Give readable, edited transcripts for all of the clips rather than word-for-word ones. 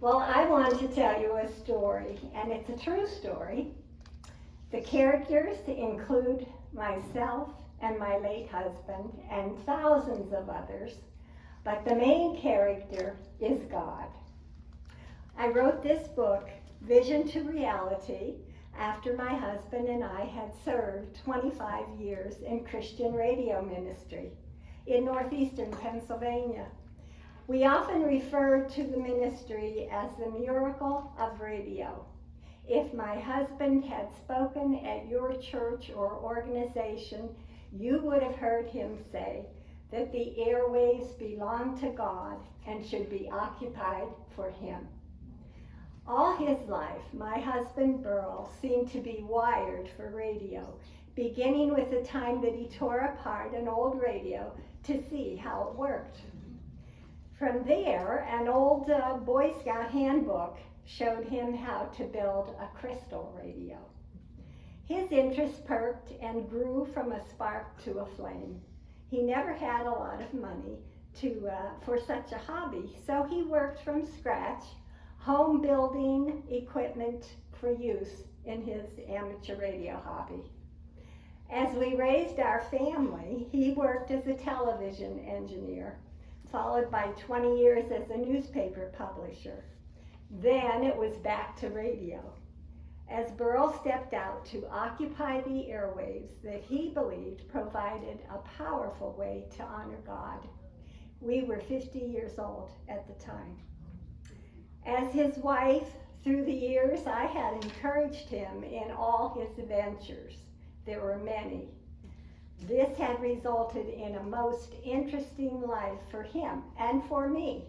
Well, I want to tell you a story, and it's a true story. The characters include myself and my late husband and thousands of others, but the main character is God. I wrote this book, Vision to Reality, after my husband and I had served 25 years in Christian radio ministry in northeastern Pennsylvania. We often refer to the ministry as the miracle of radio. If my husband had spoken at your church or organization, you would have heard him say that the airwaves belong to God and should be occupied for him. All his life, my husband Burl seemed to be wired for radio, beginning with the time that he tore apart an old radio to see how it worked. From there, an old Boy Scout handbook showed him how to build a crystal radio. His interest perked and grew from a spark to a flame. He never had a lot of money for such a hobby, so he worked from scratch, home building equipment for use in his amateur radio hobby. As we raised our family, he worked as a television engineer, followed by 20 years as a newspaper publisher. Then it was back to radio, as Burl stepped out to occupy the airwaves that he believed provided a powerful way to honor God. We were 50 years old at the time. As his wife, through the years, I had encouraged him in all his ventures. There were many. This had resulted in a most interesting life for him and for me.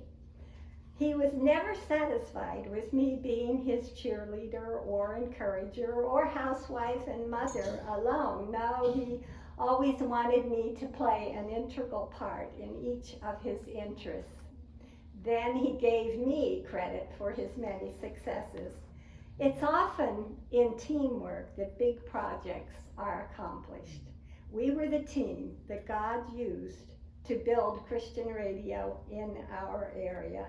He was never satisfied with me being his cheerleader or encourager or housewife and mother alone. No, he always wanted me to play an integral part in each of his interests. Then he gave me credit for his many successes. It's often in teamwork that big projects are accomplished. We were the team that God used to build Christian radio in our area.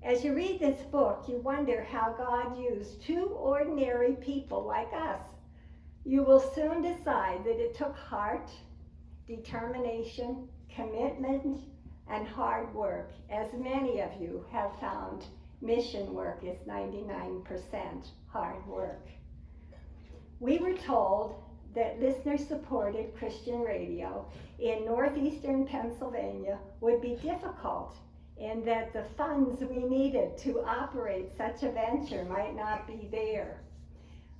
As you read this book, you wonder how God used two ordinary people like us. You will soon decide that it took heart, determination, commitment, and hard work, as many of you have found mission work is 99% hard work. We were told that listener-supported Christian radio in northeastern Pennsylvania would be difficult, and that the funds we needed to operate such a venture might not be there.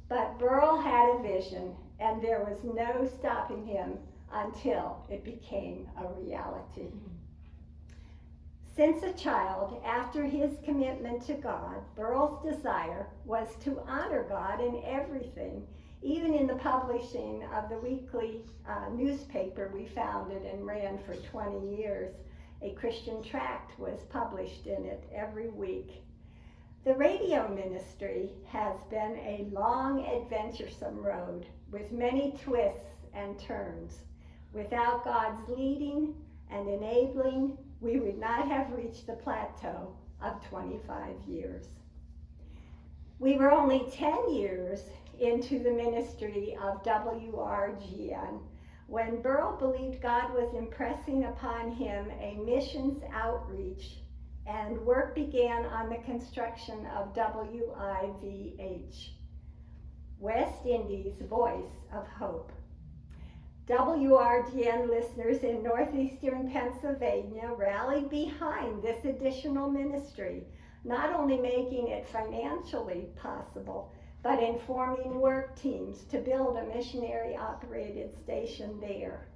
But Burl had a vision, and there was no stopping him until it became a reality. Since a child, after his commitment to God, Burl's desire was to honor God in everything. Even in the publishing of the weekly newspaper we founded and ran for 20 years, a Christian tract was published in it every week. The radio ministry has been a long, adventuresome road with many twists and turns. Without God's leading and enabling, we would not have reached the plateau of 25 years. We were only 10 years into the ministry of WRGN when Burl believed God was impressing upon him a missions outreach, and work began on the construction of WIVH, West Indies Voice of Hope. WRGN listeners in northeastern Pennsylvania rallied behind this additional ministry, not only making it financially possible, but in forming work teams to build a missionary-operated station there.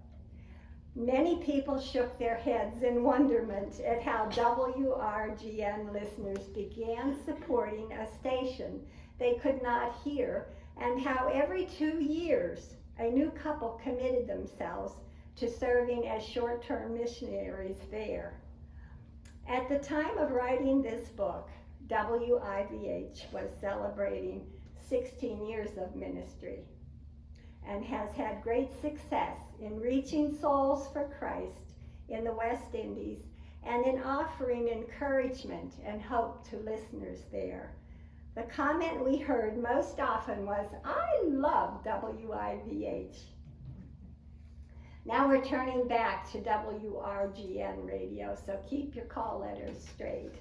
Many people shook their heads in wonderment at how WRGN listeners began supporting a station they could not hear, and how every 2 years a new couple committed themselves to serving as short-term missionaries there. At the time of writing this book, WIVH was celebrating 16 years of ministry and has had great success in reaching souls for Christ in the West Indies and in offering encouragement and hope to listeners there. The comment we heard most often was, "I love WIVH." Now we're turning back to WRGN radio, so keep your call letters straight.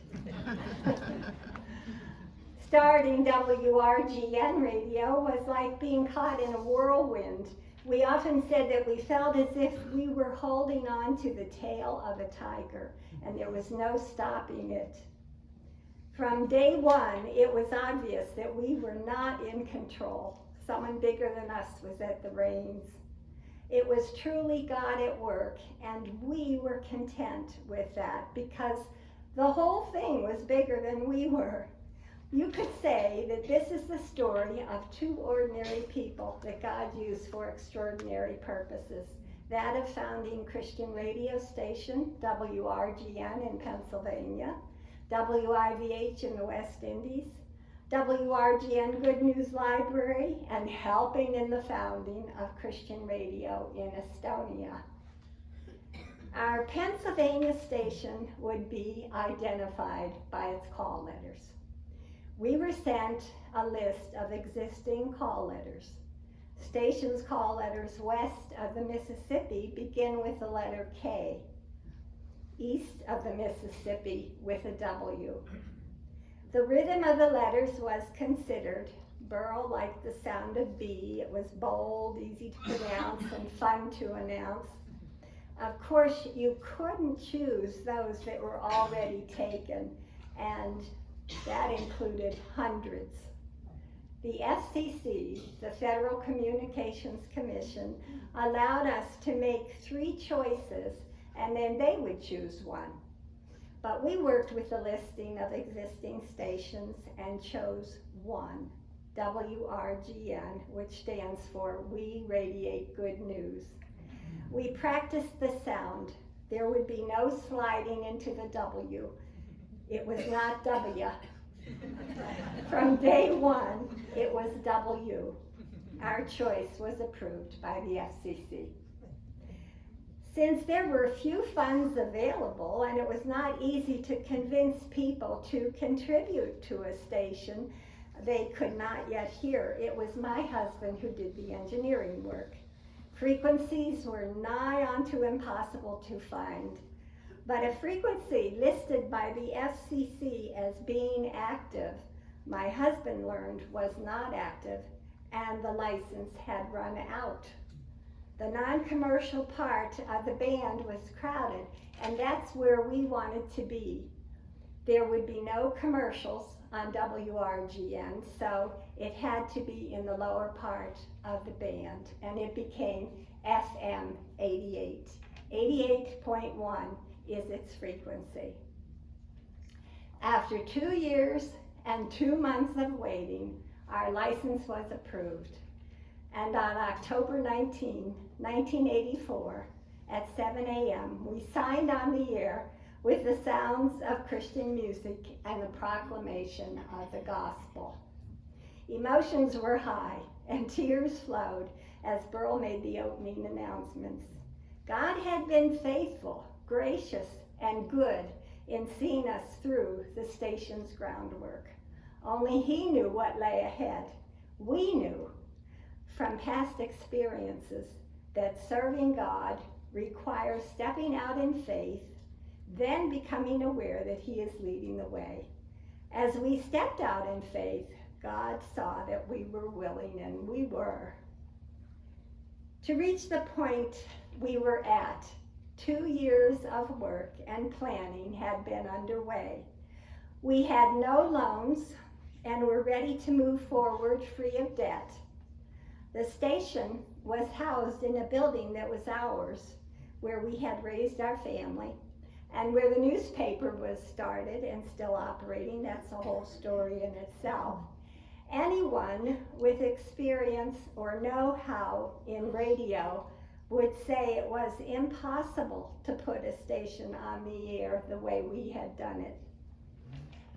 Starting WRGN radio was like being caught in a whirlwind. We often said that we felt as if we were holding on to the tail of a tiger, and there was no stopping it. From day one, it was obvious that we were not in control. Someone bigger than us was at the reins. It was truly God at work, and we were content with that because the whole thing was bigger than we were. You could say that this is the story of two ordinary people that God used for extraordinary purposes. That of founding Christian radio station, WRGN in Pennsylvania, WIVH in the West Indies, WRGN Good News Library, and helping in the founding of Christian radio in Estonia. Our Pennsylvania station would be identified by its call letters. We were sent a list of existing call letters. Stations' call letters west of the Mississippi begin with the letter K, east of the Mississippi with a W. The rhythm of the letters was considered. Burl liked the sound of B. It was bold, easy to pronounce, and fun to announce. Of course, you couldn't choose those that were already taken, and that included hundreds. The FCC, the Federal Communications Commission, allowed us to make 3 choices, and then they would choose one. But we worked with the listing of existing stations and chose one, WRGN, which stands for We Radiate Good News. We practiced the sound. There would be no sliding into the W. It was not W. From day one, it was W. Our choice was approved by the FCC. Since there were few funds available and it was not easy to convince people to contribute to a station they could not yet hear, it was my husband who did the engineering work. Frequencies were nigh onto impossible to find. But a frequency listed by the FCC as being active, my husband learned was not active, and the license had run out. The non-commercial part of the band was crowded, and that's where we wanted to be. There would be no commercials on WRGN, so it had to be in the lower part of the band, and it became FM 88. 88.1 is its frequency. After 2 years and 2 months of waiting, our license was approved. And on October 19, 1984, at 7 a.m., we signed on the air with the sounds of Christian music and the proclamation of the gospel. Emotions were high and tears flowed as Burl made the opening announcements. God had been faithful, gracious, and good in seeing us through the station's groundwork. Only He knew what lay ahead. We knew from past experiences that serving God requires stepping out in faith, then becoming aware that He is leading the way. As we stepped out in faith, God saw that we were willing, and we were. To reach the point we were at, 2 years of work and planning had been underway. We had no loans and were ready to move forward free of debt. The station was housed in a building that was ours, where we had raised our family, and where the newspaper was started and still operating. That's a whole story in itself. Anyone with experience or know-how in radio would say it was impossible to put a station on the air the way we had done it.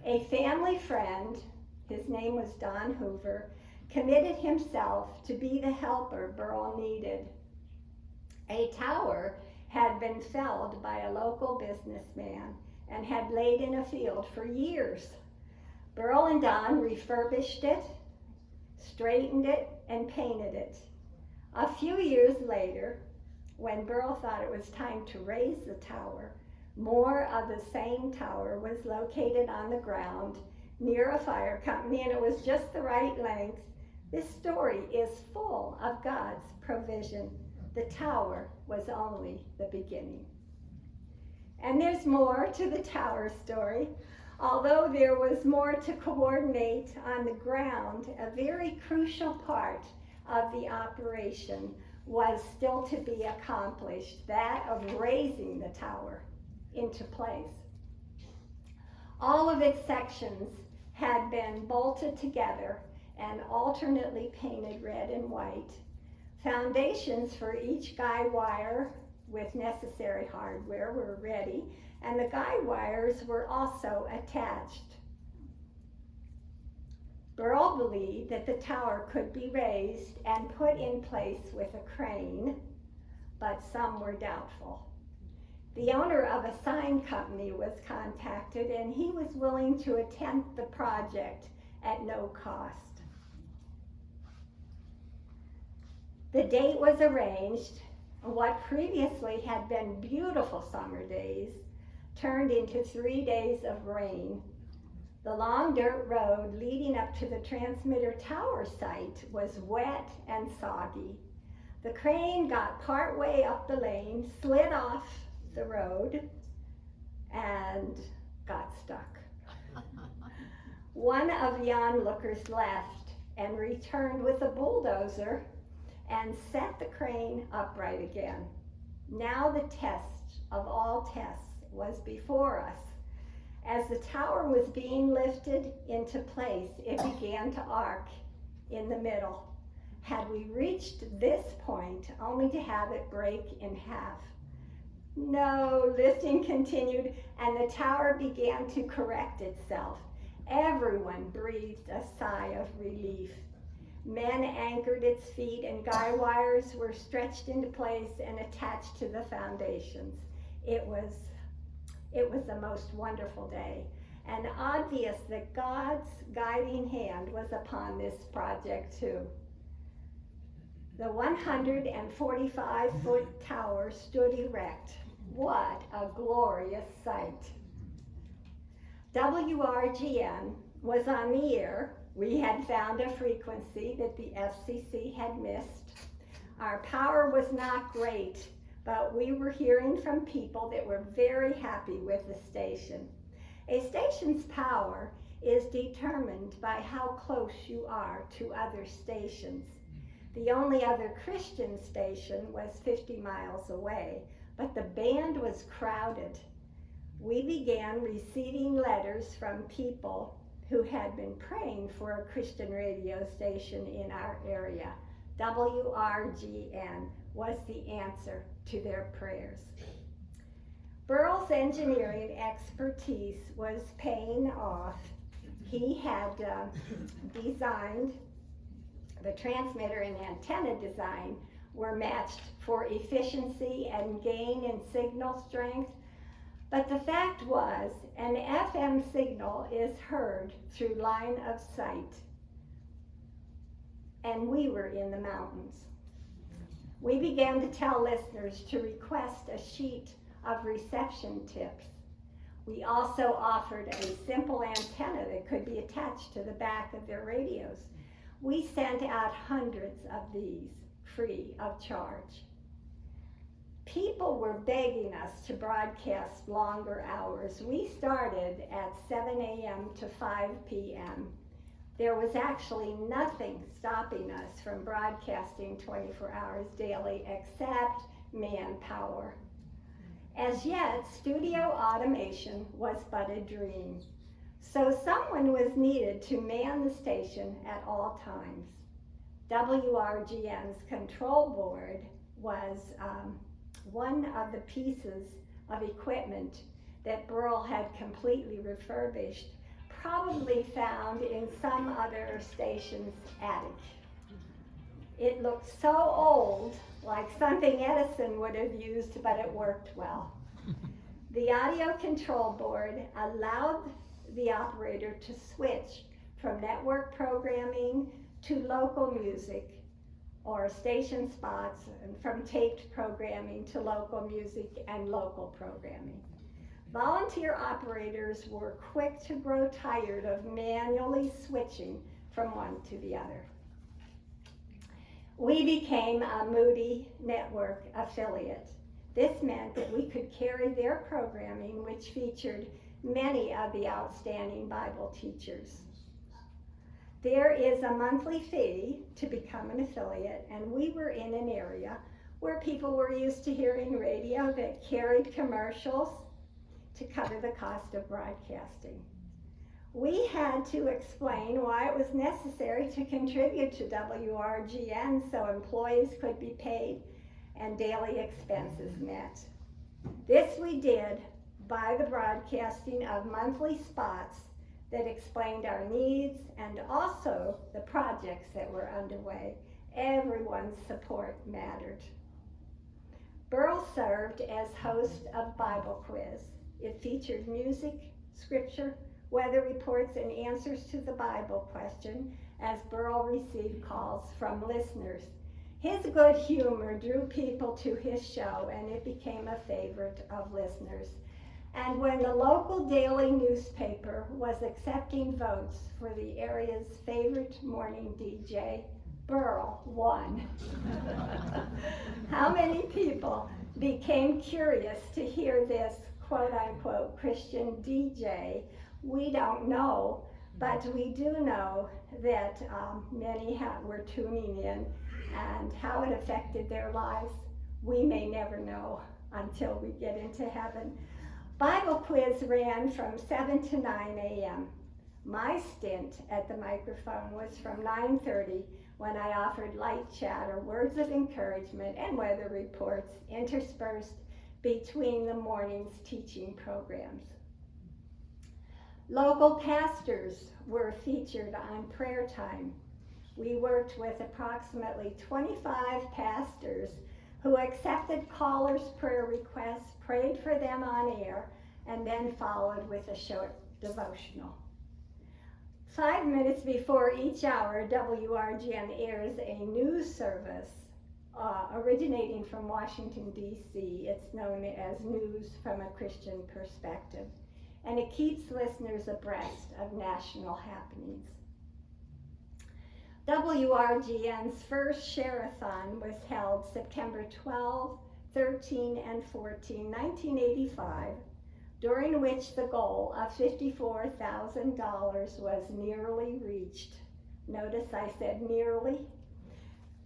A family friend, his name was Don Hoover, committed himself to be the helper Burl needed. A tower had been felled by a local businessman and had laid in a field for years. Burl and Don refurbished it, straightened it, and painted it. A few years later, when Burl thought it was time to raise the tower, more of the same tower was located on the ground near a fire company, and it was just the right length. This story is full of God's provision. The tower was only the beginning. And there's more to the tower story. Although there was more to coordinate on the ground, a very crucial part of the operation was still to be accomplished, that of raising the tower into place. All of its sections had been bolted together and alternately painted red and white. Foundations for each guy wire with necessary hardware were ready, and the guy wires were also attached. Burl believed that the tower could be raised and put in place with a crane, but some were doubtful. The owner of a sign company was contacted, and he was willing to attempt the project at no cost. The date was arranged. What previously had been beautiful summer days turned into 3 days of rain. The long dirt road leading up to the transmitter tower site was wet and soggy. The crane got partway up the lane, slid off the road, and got stuck. One of the onlookers left and returned with a bulldozer and set the crane upright again. Now the test of all tests was before us. As the tower was being lifted into place, it began to arc in the middle. Had we reached this point only to have it break in half? No, lifting continued, and the tower began to correct itself. Everyone breathed a sigh of relief. Men anchored its feet, and guy wires were stretched into place and attached to the foundations. It was a most wonderful day, and obvious that God's guiding hand was upon this project too. The 145-foot tower stood erect. What a glorious sight. WRGN was on the air. We had found a frequency that the FCC had missed. Our power was not great, but we were hearing from people that were very happy with the station. A station's power is determined by how close you are to other stations. The only other Christian station was 50 miles away, but the band was crowded. We began receiving letters from people who had been praying for a Christian radio station in our area. WRGN was the answer to their prayers. Burl's engineering expertise was paying off. He had designed the transmitter and antenna design were matched for efficiency and gain in signal strength. But the fact was, an FM signal is heard through line of sight, and we were in the mountains. We began to tell listeners to request a sheet of reception tips. We also offered a simple antenna that could be attached to the back of their radios. We sent out hundreds of these, free of charge. People were begging us to broadcast longer hours. We started at 7 a.m. to 5 p.m. There was actually nothing stopping us from broadcasting 24 hours daily except manpower. As yet, studio automation was but a dream. So someone was needed to man the station at all times. WRGN's control board was one of the pieces of equipment that Burl had completely refurbished, probably found in some other station's attic. It looked so old, like something Edison would have used, but it worked well. The audio control board allowed the operator to switch from network programming to local music or station spots, and from taped programming to local music and local programming. Volunteer operators were quick to grow tired of manually switching from one to the other. We became a Moody Network affiliate. This meant that we could carry their programming, which featured many of the outstanding Bible teachers. There is a monthly fee to become an affiliate, and we were in an area where people were used to hearing radio that carried commercials to cover the cost of broadcasting. We had to explain why it was necessary to contribute to WRGN so employees could be paid and daily expenses met. This we did by the broadcasting of monthly spots that explained our needs and also the projects that were underway. Everyone's support mattered. Burl served as host of Bible Quiz. It featured music, scripture, weather reports, and answers to the Bible question as Burl received calls from listeners. His good humor drew people to his show, and it became a favorite of listeners. And when the local daily newspaper was accepting votes for the area's favorite morning DJ, Burl won. How many people became curious to hear this quote-unquote Christian DJ? We don't know, but we do know that many were tuning in, and how it affected their lives, we may never know until we get into heaven. Bible Quiz ran from 7 to 9 a.m. My stint at the microphone was from 9:30, when I offered light chatter, words of encouragement, and weather reports interspersed between the morning's teaching programs. Local pastors were featured on prayer time. We worked with approximately 25 pastors who accepted callers' prayer requests, prayed for them on air, and then followed with a short devotional. 5 minutes before each hour, WRGN airs a news service originating from Washington, D.C. It's known as News from a Christian Perspective, and it keeps listeners abreast of national happenings. WRGN's first Share-a-thon was held September 12, 13, and 14, 1985, during which the goal of $54,000 was nearly reached. Notice I said nearly.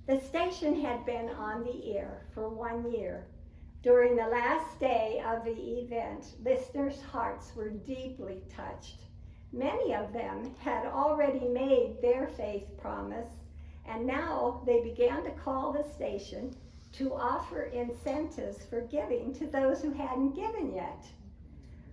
The station had been on the air for 1 year. During the last day of the event, listeners' hearts were deeply touched. Many of them had already made their faith promise, and now they began to call the station to offer incentives for giving to those who hadn't given yet.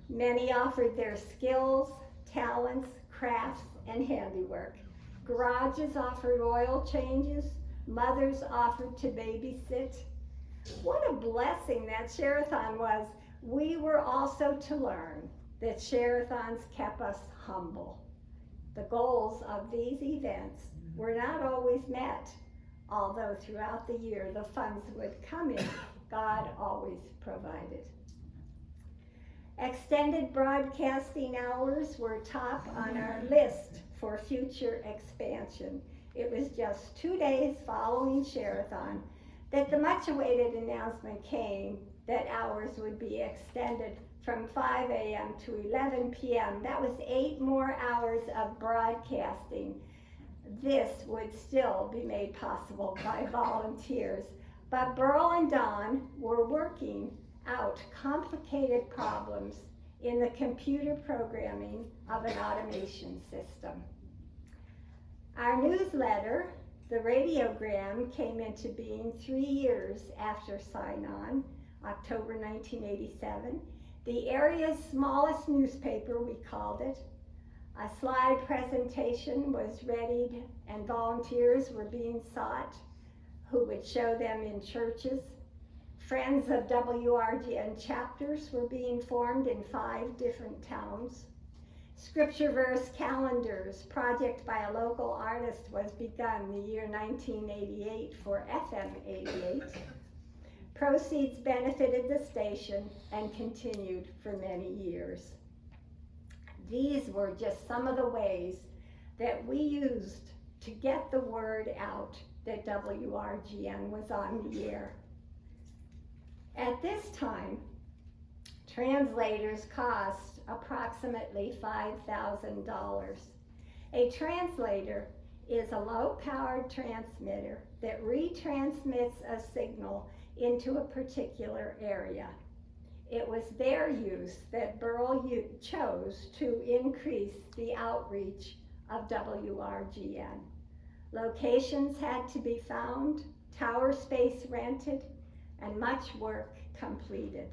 Many offered their skills, talents, crafts, and handiwork. Garages offered oil changes. Mothers offered to babysit. What a blessing that Share-a-thon was. We were also to learn that Share-a-thons kept us humble. The goals of these events were not always met, although throughout the year the funds would come in. God always provided. Extended broadcasting hours were top on our list for future expansion. It was just 2 days following Share-a-thon that the much-awaited announcement came that hours would be extended from 5 a.m. to 11 p.m. That was 8 more hours of broadcasting. This would still be made possible by volunteers, but Burl and Don were working out complicated problems in the computer programming of an automation system. Our newsletter, the Radiogram, came into being 3 years after sign-on, October 1987. The area's smallest newspaper, we called it. A slide presentation was readied and volunteers were being sought. who would show them in churches. Friends of WRGN chapters were being formed in 5 different towns. Scripture verse calendars, project by a local artist, was begun the year 1988 for FM 88. Proceeds benefited the station and continued for many years. These were just some of the ways that we used to get the word out that WRGN was on the air. At this time, translators cost approximately $5,000. A translator is a low-powered transmitter that retransmits a signal into a particular area. It was their use that Burl chose to increase the outreach of WRGN. Locations had to be found, tower space rented, and much work completed.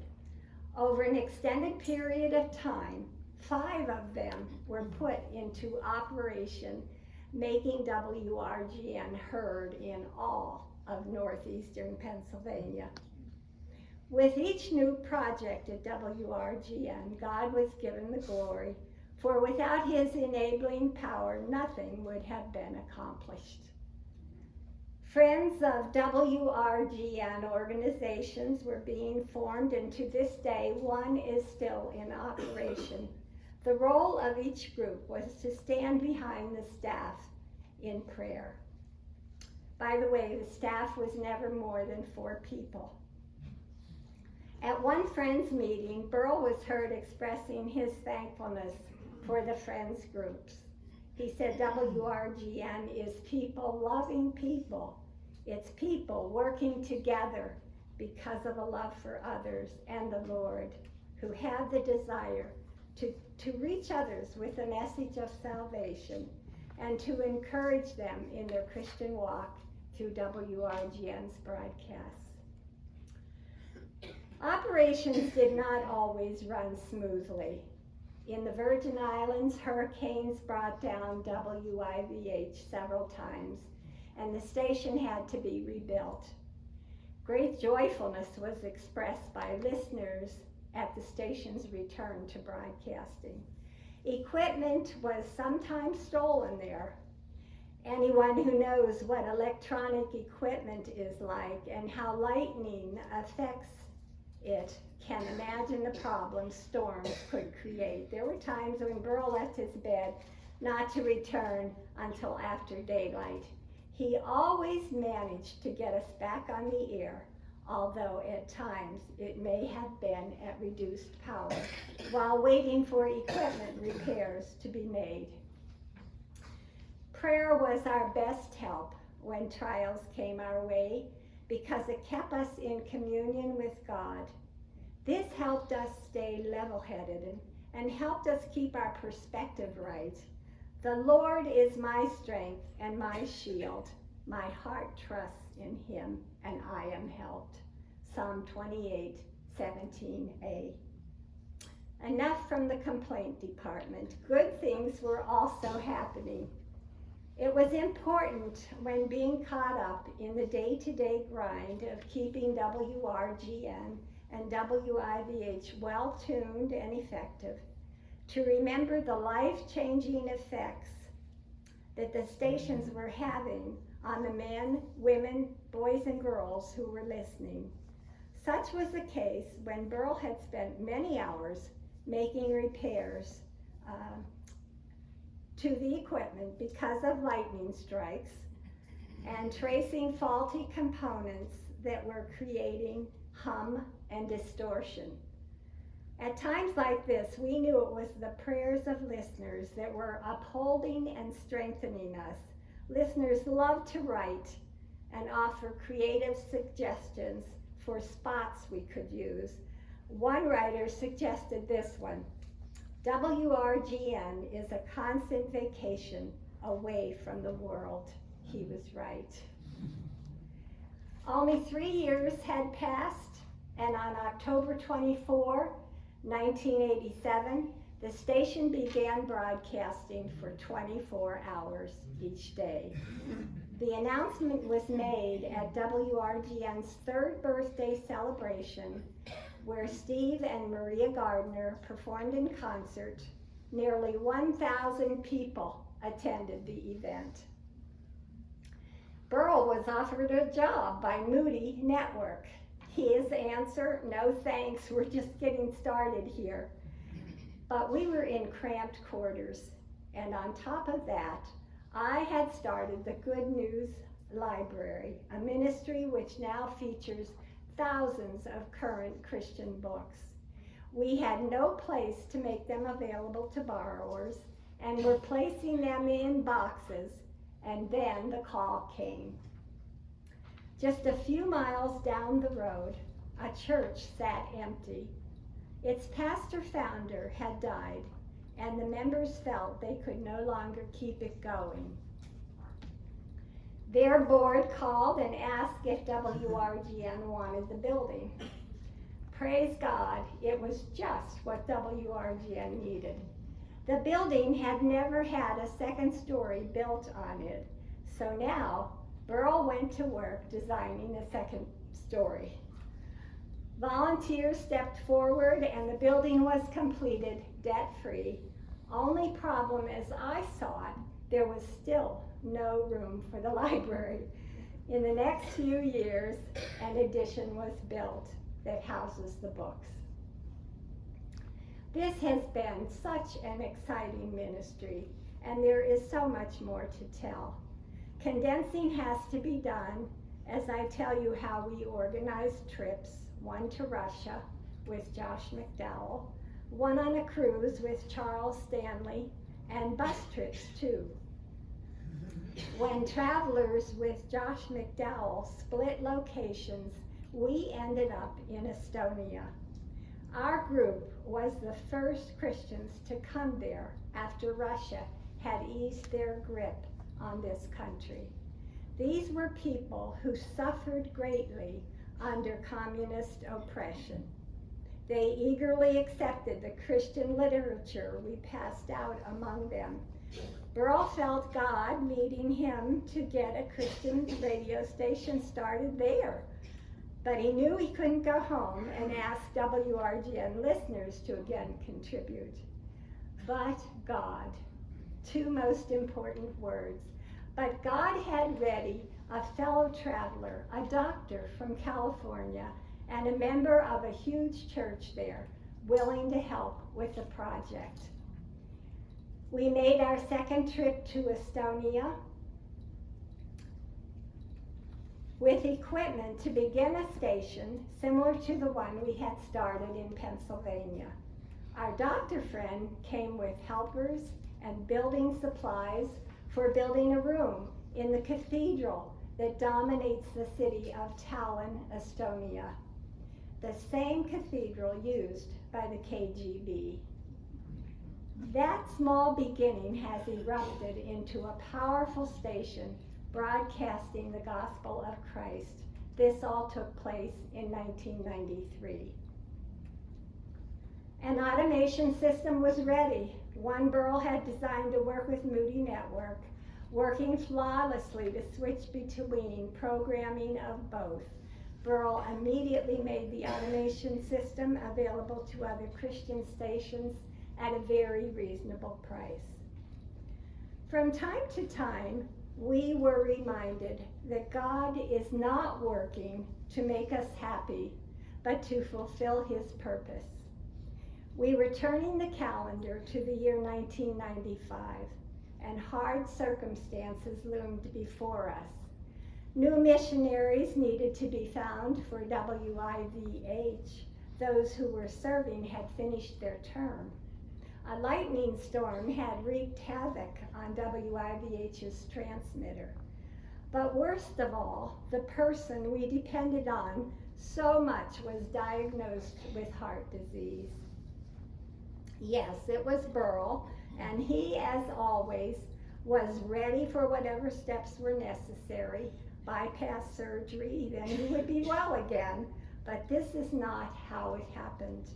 Over an extended period of time, 5 of them were put into operation, making WRGN heard in all of northeastern Pennsylvania. With each new project at WRGN, God was given the glory, for without his enabling power, nothing would have been accomplished. Friends of WRGN organizations were being formed, and to this day, one is still in operation. The role of each group was to stand behind the staff in prayer. By the way, the staff was never more than 4 people. At one Friends meeting, Burl was heard expressing his thankfulness for the Friends groups. He said WRGN is people loving people. It's people working together because of a love for others and the Lord, who have the desire to reach others with a message of salvation and to encourage them in their Christian walk through WRGN's broadcasts. Operations did not always run smoothly. In the Virgin Islands, hurricanes brought down WIVH several times, and the station had to be rebuilt. Great joyfulness was expressed by listeners at the station's return to broadcasting. Equipment was sometimes stolen there. Anyone who knows what electronic equipment is like and how lightning affects it can imagine the problems storms could create. There were times when Burl left his bed not to return until after daylight. He always managed to get us back on the air, although at times it may have been at reduced power, while waiting for equipment repairs to be made. Prayer was our best help when trials came our way because it kept us in communion with God. This helped us stay level-headed and helped us keep our perspective right. The Lord is my strength and my shield. My heart trusts in him, and I am helped. Psalm 28:17a. Enough from the complaint department. Good things were also happening. It was important when being caught up in the day-to-day grind of keeping WRGN and WIVH well-tuned and effective to remember the life-changing effects that the stations were having on the men, women, boys, and girls who were listening. Such was the case when Burl had spent many hours making repairs to the equipment because of lightning strikes and tracing faulty components that were creating hum and distortion. At times like this, we knew it was the prayers of listeners that were upholding and strengthening us. Listeners love to write and offer creative suggestions for spots we could use. One writer suggested this one: WRGN is a constant vacation away from the world. He was right. Only 3 years had passed, and on October 24, 1987, The station began broadcasting for 24 hours each day. The announcement was made at WRGN's third birthday celebration, where Steve and Maria Gardner performed in concert. Nearly 1,000 people attended the event. Burl was offered a job by Moody Network. His answer, no thanks, we're just getting started here. But we were in cramped quarters, and on top of that, I had started the Good News Library, a ministry which now features thousands of current Christian books. We had no place to make them available to borrowers, and were placing them in boxes, and then the call came. Just a few miles down the road, a church sat empty. Its pastor-founder had died, and the members felt they could no longer keep it going. Their board called and asked if WRGN wanted the building. Praise God, it was just what WRGN needed. The building had never had a second story built on it, so now Burl went to work designing a second story. Volunteers stepped forward and the building was completed debt-free. Only problem as I saw it, there was still no room for the library. In the next few years, an addition was built that houses the books. This has been such an exciting ministry, and there is so much more to tell. Condensing has to be done as I tell you how we organized trips, one to Russia with Josh McDowell, one on a cruise with Charles Stanley, and bus trips too. When travelers with Josh McDowell split locations, we ended up in Estonia. Our group was the first Christians to come there after Russia had eased their grip on this country. These were people who suffered greatly under communist oppression. They eagerly accepted the Christian literature we passed out among them. Burl felt God leading him to get a Christian radio station started there. But he knew he couldn't go home and ask WRGN listeners to again contribute. But God, two most important words. But God had ready a fellow traveler, a doctor from California, and a member of a huge church there, willing to help with the project. We made our second trip to Estonia with equipment to begin a station similar to the one we had started in Pennsylvania. Our doctor friend came with helpers and building supplies for building a room in the cathedral that dominates the city of Tallinn, Estonia, the same cathedral used by the KGB. That small beginning has erupted into a powerful station broadcasting the gospel of Christ. This all took place in 1993. An automation system was ready. One Burl had designed to work with Moody Network, working flawlessly to switch between programming of both. Burl immediately made the automation system available to other Christian stations at a very reasonable price. From time to time, we were reminded that God is not working to make us happy, but to fulfill his purpose. We were turning the calendar to the year 1995, and hard circumstances loomed before us. New missionaries needed to be found for WIVH. Those who were serving had finished their term. A lightning storm had wreaked havoc on WIVH's transmitter. But worst of all, the person we depended on so much was diagnosed with heart disease. Yes, it was Burl, and he, as always, was ready for whatever steps were necessary, bypass surgery, then he would be well again. But this is not how it happened.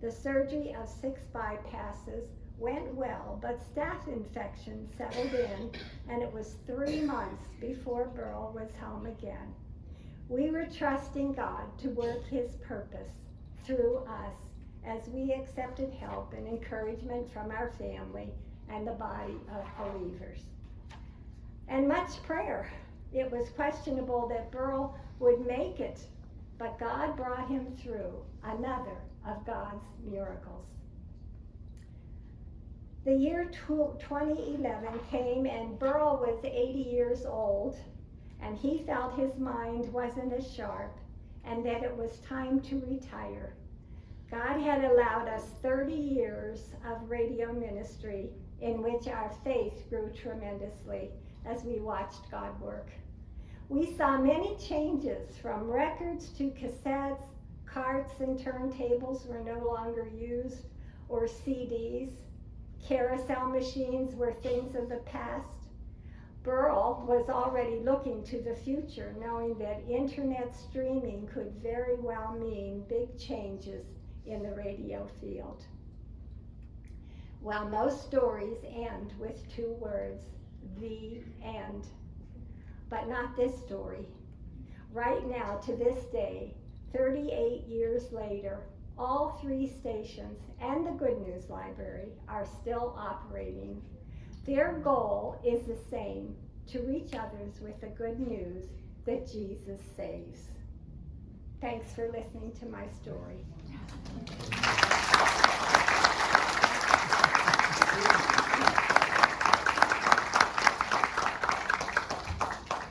The surgery of 6 bypasses went well, but staph infection settled in, and it was 3 months before Burl was home again. We were trusting God to work his purpose through us as we accepted help and encouragement from our family and the body of believers. And much prayer. It was questionable that Burl would make it, but God brought him through another of God's miracles. The year 2011 came, and Burl was 80 years old, and he felt his mind wasn't as sharp and that it was time to retire. God had allowed us 30 years of radio ministry in which our faith grew tremendously as we watched God work. We saw many changes, from records to cassettes. Carts and turntables were no longer used, or CDs. Carousel machines were things of the past. Burl was already looking to the future, knowing that internet streaming could very well mean big changes in the radio field. Well, most stories end with 2 words, the end. But not this story. Right now, to this day, 38 years later, all 3 stations and the Good News Library are still operating. Their goal is the same, to reach others with the good news that Jesus saves. Thanks for listening to my story.